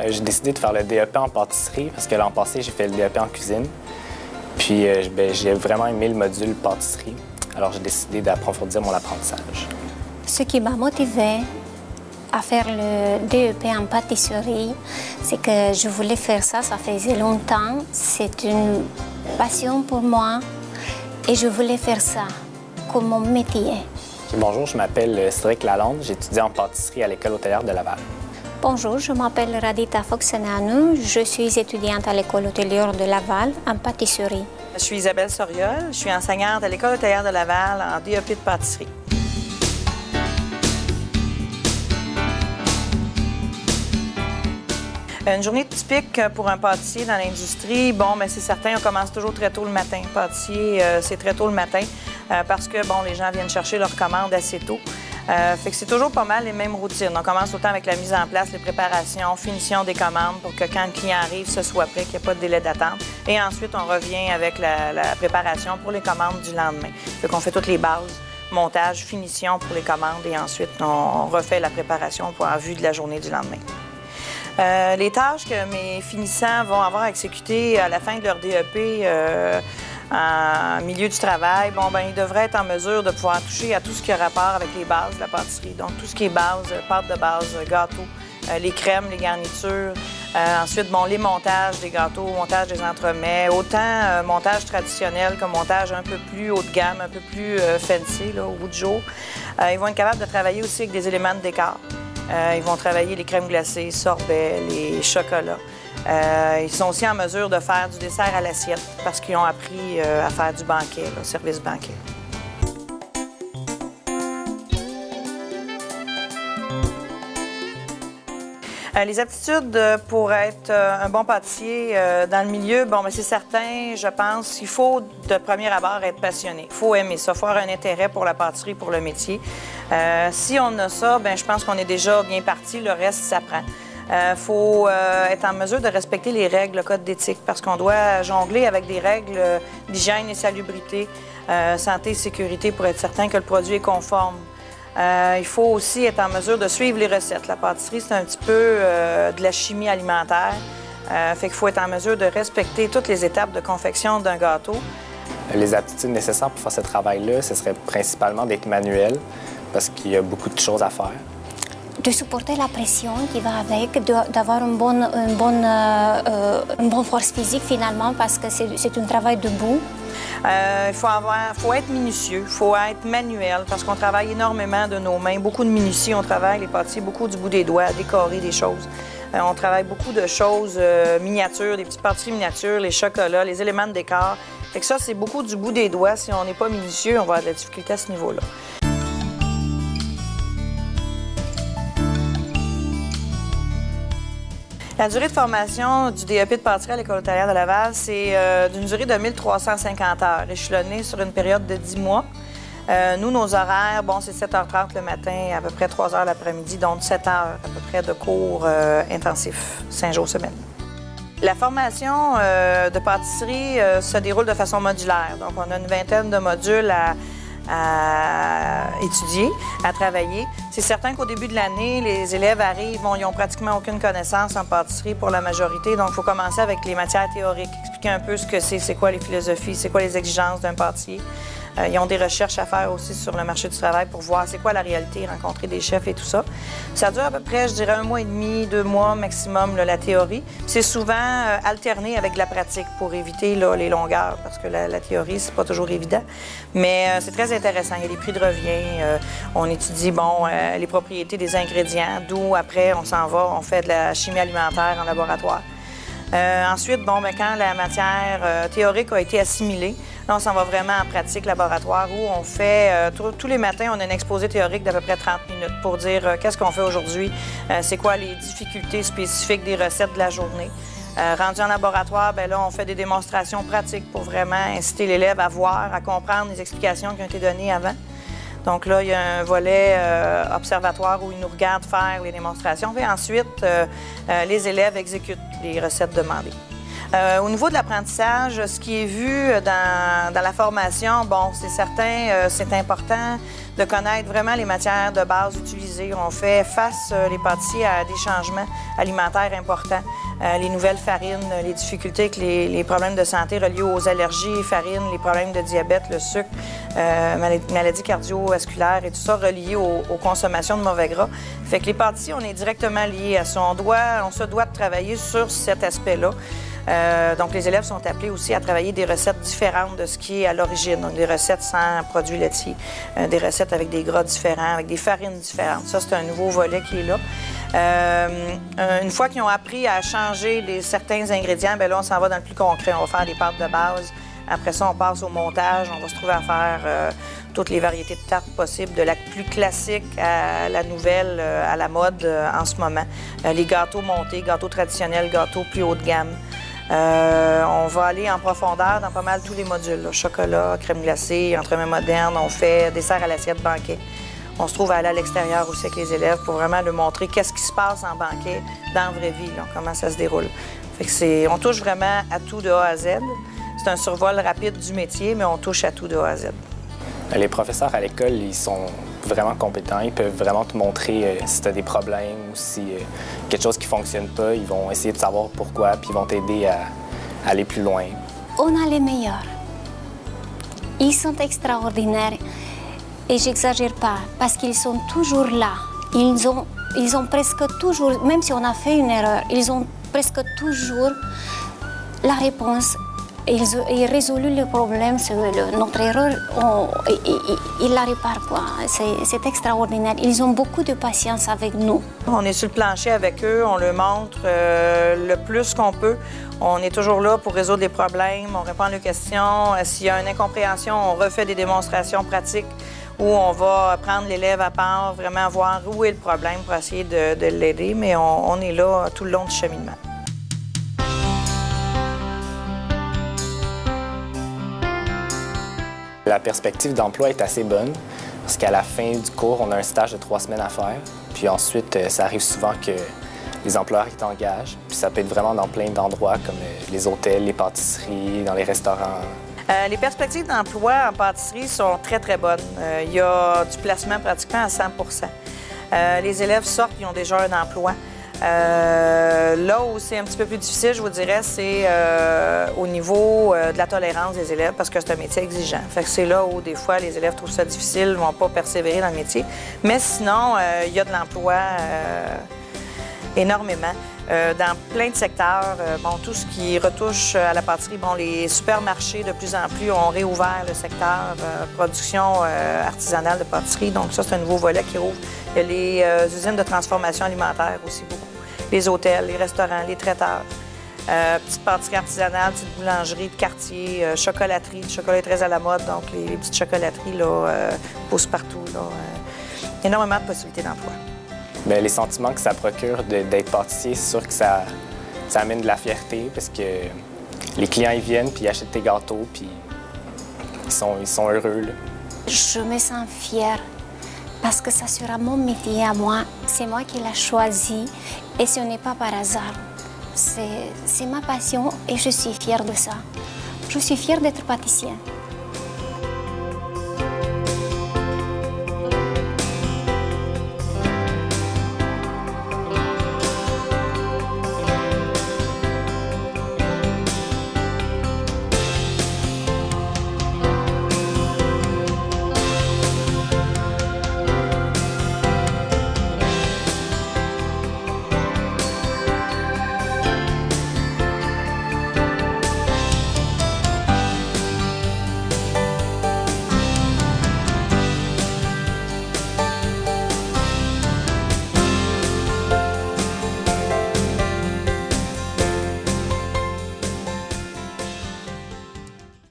J'ai décidé de faire le DEP en pâtisserie parce que l'an passé, j'ai fait le DEP en cuisine. Puis j'ai vraiment aimé le module pâtisserie. Alors j'ai décidé d'approfondir mon apprentissage. Ce qui m'a motivée à faire le DEP en pâtisserie, c'est que je voulais faire ça, ça faisait longtemps. C'est une passion pour moi et je voulais faire ça comme mon métier. Bonjour, je m'appelle Cédric Lalonde, j'étudie en pâtisserie à l'École hôtelière de Laval. Bonjour, je m'appelle Radhita Foxenanu, je suis étudiante à l'École hôtelière de Laval en pâtisserie. Je suis Isabelle Soriol, je suis enseignante à l'École hôtelière de Laval en DEP de pâtisserie. Une journée typique pour un pâtissier dans l'industrie, bon, mais c'est certain, on commence toujours très tôt le matin. Pâtissier, c'est très tôt le matin parce que, bon, les gens viennent chercher leurs commandes assez tôt. Fait que c'est toujours pas mal les mêmes routines. On commence autant avec la mise en place, les préparations, finition des commandes pour que quand le client arrive, ce soit prêt, qu'il n'y ait pas de délai d'attente. Et ensuite, on revient avec la préparation pour les commandes du lendemain. Fait qu'on fait toutes les bases, montage, finition pour les commandes et ensuite, on refait la préparation en vue de la journée du lendemain. Les tâches que mes finissants vont avoir à exécuter à la fin de leur DEP en milieu du travail, bon, ben, ils devraient être en mesure de pouvoir toucher à tout ce qui a rapport avec les bases de la pâtisserie. Donc, tout ce qui est base, pâte de base, gâteaux, les crèmes, les garnitures. Ensuite, bon, les montages des gâteaux, montage des entremets, autant montage traditionnel que montage un peu plus haut de gamme, un peu plus fancy, là, au bout du jour. Ils vont être capables de travailler aussi avec des éléments de décor. Ils vont travailler les crèmes glacées, sorbets, les chocolats. Ils sont aussi en mesure de faire du dessert à l'assiette parce qu'ils ont appris à faire du banquet, le service banquet. Les aptitudes pour être un bon pâtissier dans le milieu, bon, mais c'est certain, je pense qu'il faut de premier abord être passionné. Il faut aimer ça, il faut avoir un intérêt pour la pâtisserie, pour le métier. Si on a ça, bien, je pense qu'on est déjà bien parti, le reste s'apprend. Il faut être en mesure de respecter les règles, le code d'éthique, parce qu'on doit jongler avec des règles d'hygiène et salubrité, santé et sécurité pour être certain que le produit est conforme. Il faut aussi être en mesure de suivre les recettes. La pâtisserie, c'est un petit peu de la chimie alimentaire. Fait qu'il faut être en mesure de respecter toutes les étapes de confection d'un gâteau. Les aptitudes nécessaires pour faire ce travail-là, ce serait principalement d'être manuel, parce qu'il y a beaucoup de choses à faire. De supporter la pression qui va avec, d'avoir une bonne force physique finalement, parce que c'est un travail debout. Il faut être minutieux, il faut être manuel, parce qu'on travaille énormément de nos mains. Beaucoup de minutie, on travaille, les pâtissiers, beaucoup du bout des doigts, décorer des choses. On travaille beaucoup de choses miniatures, des petites pâtisseries miniatures, les chocolats, les éléments de décor. Fait que ça, c'est beaucoup du bout des doigts. Si on n'est pas minutieux, on va avoir de la difficulté à ce niveau-là. La durée de formation du DEP de pâtisserie à l'École hôtelière de Laval, c'est d'une durée de 1350 heures, échelonnée sur une période de 10 mois. Nous, nos horaires, bon, c'est 7h30 le matin, à peu près 3h l'après-midi, donc 7 heures à peu près de cours intensifs, 5 jours semaine. La formation de pâtisserie se déroule de façon modulaire. Donc, on a une vingtaine de modules à étudier, à travailler. C'est certain qu'au début de l'année, les élèves arrivent, ils n'ont pratiquement aucune connaissance en pâtisserie pour la majorité, donc il faut commencer avec les matières théoriques, expliquer un peu ce que c'est quoi les philosophies, c'est quoi les exigences d'un pâtissier. Ils ont des recherches à faire aussi sur le marché du travail pour voir c'est quoi la réalité, rencontrer des chefs et tout ça. Ça dure à peu près, je dirais, 1 mois et demi, 2 mois maximum, là, la théorie. C'est souvent alterné avec de la pratique pour éviter là, les longueurs, parce que la théorie, c'est pas toujours évident. Mais c'est très intéressant. Il y a des prix de revient. On étudie, bon, les propriétés des ingrédients, d'où après, on s'en va, on fait de la chimie alimentaire en laboratoire. Ensuite, bon, ben, quand la matière théorique a été assimilée, là, on s'en va vraiment en pratique laboratoire où on fait, tous les matins, on a un exposé théorique d'à peu près 30 minutes pour dire qu'est-ce qu'on fait aujourd'hui, c'est quoi les difficultés spécifiques des recettes de la journée. Rendu en laboratoire, bien là, on fait des démonstrations pratiques pour vraiment inciter l'élève à voir, à comprendre les explications qui ont été données avant. Donc là, il y a un volet observatoire où ils nous regardent faire les démonstrations. Et ensuite, les élèves exécutent les recettes demandées. Au niveau de l'apprentissage, ce qui est vu dans la formation, bon, c'est certain, c'est important de connaître vraiment les matières de base utilisées. démocratisé. On fait face, les pâtissiers, à des changements alimentaires importants. Les nouvelles farines, les difficultés avec les problèmes de santé reliés aux allergies, farines, les problèmes de diabète, le sucre, maladies cardiovasculaires et tout ça relié aux consommations de mauvais gras. Fait que les pâtissiers, on est directement liés à ça. On se doit de travailler sur cet aspect-là. Donc, les élèves sont appelés aussi à travailler des recettes différentes de ce qui est à l'origine. Donc, des recettes sans produits laitiers, des recettes avec des gras différents, avec des farines différentes. Ça, c'est un nouveau volet qui est là. Une fois qu'ils ont appris à changer certains ingrédients, bien là, on s'en va dans le plus concret. On va faire des pâtes de base. Après ça, on passe au montage. On va se trouver à faire toutes les variétés de tartes possibles, de la plus classique à la nouvelle, à la mode en ce moment. Les gâteaux montés, gâteaux traditionnels, gâteaux plus haut de gamme. On va aller en profondeur dans pas mal tous les modules. Là. Chocolat, crème glacée, entremets moderne, on fait dessert à l'assiette, banquet. On se trouve à aller à l'extérieur aussi avec les élèves pour vraiment leur montrer qu'est-ce qui se passe en banquet dans la vraie vie, là, comment ça se déroule. Fait que on touche vraiment à tout de A à Z. C'est un survol rapide du métier, mais on touche à tout de A à Z. Les professeurs à l'école, ils sont vraiment compétents. Ils peuvent vraiment te montrer si tu as des problèmes ou si quelque chose qui ne fonctionne pas. Ils vont essayer de savoir pourquoi, puis ils vont t'aider à aller plus loin. On a les meilleurs. Ils sont extraordinaires. Et j'exagère pas, parce qu'ils sont toujours là. Ils ont presque toujours, même si on a fait une erreur, ils ont presque toujours la réponse. Ils résolvent le problème sur notre erreur, ils la réparent, quoi. C'est extraordinaire. Ils ont beaucoup de patience avec nous. On est sur le plancher avec eux, on leur montre le plus qu'on peut. On est toujours là pour résoudre les problèmes, on répond à leurs questions. S'il y a une incompréhension, on refait des démonstrations pratiques où on va prendre l'élève à part, vraiment voir où est le problème pour essayer de l'aider, mais on est là tout le long du cheminement. La perspective d'emploi est assez bonne parce qu'à la fin du cours, on a un stage de 3 semaines à faire. Puis ensuite, ça arrive souvent que les employeurs t'engagent. Puis ça peut être vraiment dans plein d'endroits comme les hôtels, les pâtisseries, dans les restaurants. Les perspectives d'emploi en pâtisserie sont très, très bonnes. Il y a du placement pratiquement à 100 Les élèves sortent, ils ont déjà un emploi. Là où c'est un petit peu plus difficile, je vous dirais, c'est au niveau de la tolérance des élèves, parce que c'est un métier exigeant. Fait que c'est là où, des fois, les élèves trouvent ça difficile, ne vont pas persévérer dans le métier. Mais sinon, il y a de l'emploi énormément. Dans plein de secteurs, tout ce qui retouche à la pâtisserie, les supermarchés, de plus en plus, ont réouvert le secteur production artisanale de pâtisserie. Donc ça, c'est un nouveau volet qui rouvre. Il y a les usines de transformation alimentaire aussi beaucoup. Les hôtels, les restaurants, les traiteurs. Petites pâtisseries artisanales, petites boulangeries de quartier, chocolaterie. Le chocolat est très à la mode, donc les petites chocolateries là, poussent partout. Là, énormément de possibilités d'emploi. Bien, les sentiments que ça procure d'être pâtissier, c'est sûr que ça amène de la fierté parce que les clients ils viennent puis ils achètent tes gâteaux puis ils sont heureux. Là. Je me sens fière parce que ça sera mon métier à moi. C'est moi qui l'ai choisi et ce n'est pas par hasard. C'est ma passion et je suis fière de ça. Je suis fière d'être pâtissière.